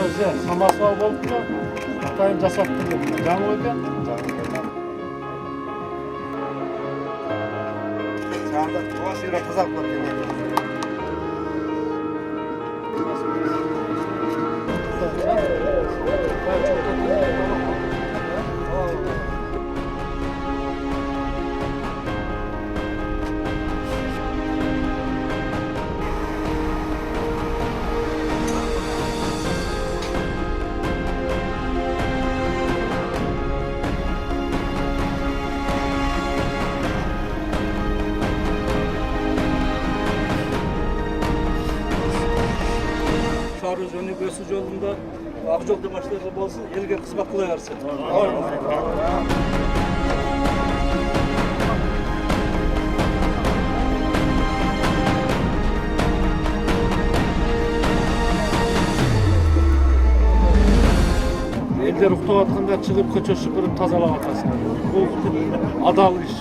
өзі самасау болып та, атайын жасап тұрды. Жаңыл екен? Жаңында туа сыйра тазалып кеткен. Şarj önügösü yolunda Akjol demarşları bolsun, elge kızmak kılayarsın. Elder uktap atkanda çıkıp köçө süpürüp тазалап атасың. Бул адал иш.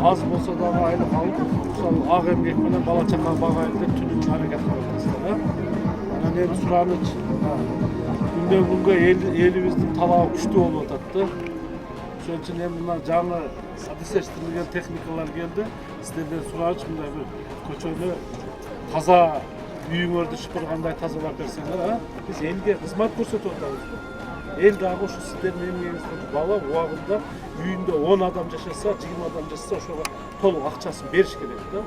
Аз болсо дагы айлык алып, ошол ак эмгек менен бала чака багайлы деп түнүн аракет кылып атасың. Анан эми сураныч күндөн күнгө элибиздин талабы күчтүү болуп атат да. Ошон үчүн эми мына жаңы садистештирилген техникалар келди. Сиздерден сураныч мындай бир көчөнү таза үйүңөрдү шыпыргандай тазалап берсеңер, биз элге кызмат көрсөтүп атабыз. Эл дагы ушу сиздердин эмгегиңизден бала убагында үйүндө 10 адам жашаса, 20 адам жашаса, ошого толук акчасын бериш керек да.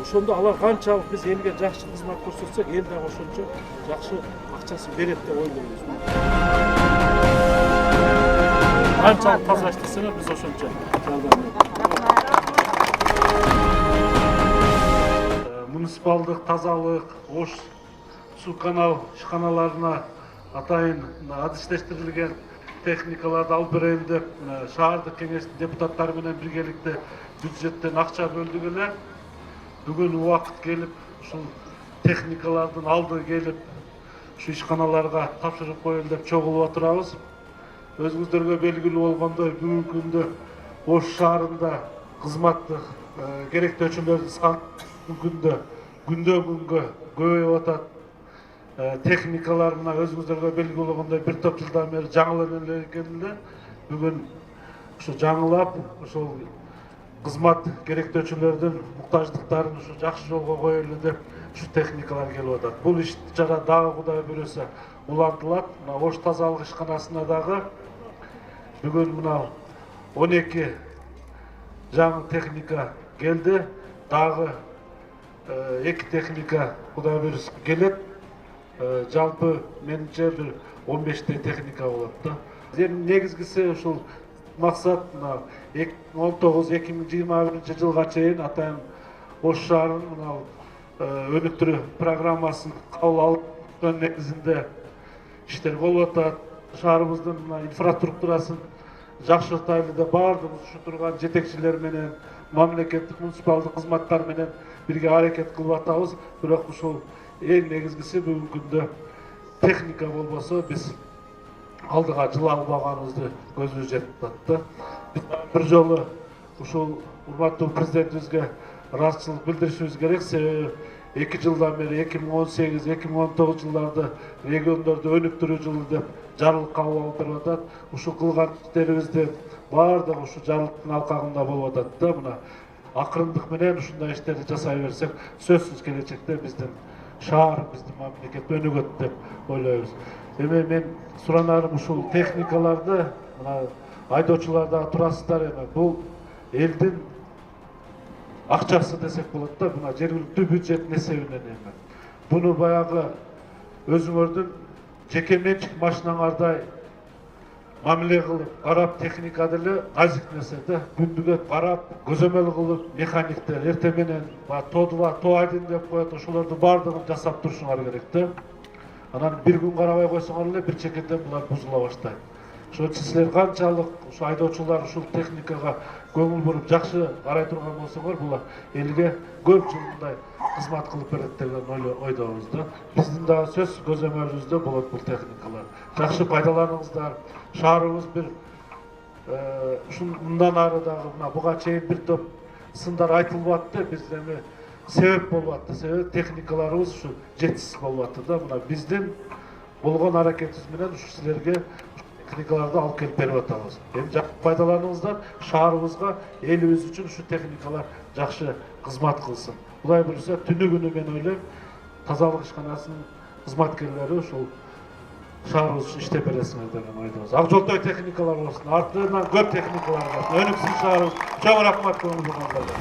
Ошондо алар канчалык биз элге жакшы кызмат көрсөтсөк, эл дагы ошончо жакшы акчасын берет деп ойлойбуз. Канчалык таза иштесеңер, биз ошончо жардам беребиз. Муниципалдык тазалык, ош суу канал ишканаларына атайын адистештирилген техникаларды алып берели деп шаардык кеңештин депутаттары менен биргеликте бюджеттен акча бөлдүк эле. Бүгүн убакыт келип, ушул техникалардын алды келип, ушу ишканаларга тапшырып коелу деп чогулуп отурабыз. Өзүңүздөргө белгилүү болгондой, бүгүнкү күндө Ош шаарында кызматтык керектөөчүлөрдүн саны күндөн күнгө көбөйүп атат. Техникалар мына өзүңүздөргө белгилүү болгондой бир топ жылдан бери жаңыланып эле экенде. Бүгүн ушу жаңылап, ошол кызмат керектөөчүлөрдүн муктаждыктарын ушу жакшы жолго коелу деп ушу техникалар келип атат. Бул иш чара дагы Кудай буйруса улантылат. Мына Ош тазалык ишканасына дагы бүгүн мына 12 жаңы техника келди. Дагы 2 техника Кудай буйруса келет. Жалпы менимче бир 15 техника болот да. Негизгиси ушул максат 2019-2021 жылга чейин атайын Ош шаарынын мына өнүктүрүү программасын кабыл алып негизинде иштер болуп атат. Шаарыбыздын инфраструктурасын жакшыртайлы деп баардыгыбыз ушу турган жетекчилер менен, мамлекеттик муниципалдык кызматтар менен бирге аракет кылып атабыз. Бирок ушул эң негизгиси бүгүнкү күндө техника болбосо биз алдыга жыла албаганыбызды көзүбүз жетип атат. Биз бир жолу ушул урматтуу президентибизге ыраазычылык билдиришибиз керек. Себеби 2 жылдан бери 2018-2019 жылдарда региондорду өнүктүрүү жылы деп жарлык кабыл алып берип атат. Ушул кылган иштерибизди баардыгы ушу жарлыктын алкагында болуп атат да. Мына акырындык менен ушундай иштерди жасай берсек, сөзсүз келечекте биздин шаар, биздин мамлекет өнүгөт деп ойлойбуз. Эми мен суранарым ушул техникаларды мына айдоочуларда турасыздар эми. Бул элдин акчасы десек болот да, мына жергиликтүү бюджеттин эсебинен эми. Буну баягы өзүңөрдүн жеке менчик машинаңардай мамиле кылып, карап техника деле назик нерсе да. Күндүгө карап, көзөмөл кылып, механиктер эртең менен тоо айдын деп коет, ошолорду баардыгын жасап турушуңар керек да. Анан бир күн карабай койсоңор эле бир чекенден булар бузула баштайт. Ошон үчүн силер канчалык ушу айдоочулар ушул техникага көңүл буруп жакшы карай турган болсоңор, булар элге көп жыл мындай кызмат кылып берет деген ойдобуз да. Биздин дагы сөз көзөмөлүбүздө болот бул техникалар. Жакшы пайдаланыңыздар. Шаарыбыз бир мындан ары дагы мына буга чейин бир топ сындар айтылып атты. Биз эми себеп болуп атты. Себеби техникаларыбыз ушу жетишсиз болуп атты да. Мына биздин болгон аракетибиз менен ушу силерге техникаларды алып келип берип атабыз. Эми жакшы пайдаланыңыздар, шаарыбызга, элибиз үчүн ушу техникалар жакшы кызмат кылсын. Кудай буюрса, түнү күнү мен ойлойм, тазалык ишканасынын кызматкерлери ушул шаарыбыз үчүн иштеп бересиңер деп ойдобуз. Ак жолтой техникалар болсун, артынан көп техникалар болсун. Өнүксүн шаарыбыз. Чоң рахмат көңүл бургандарга.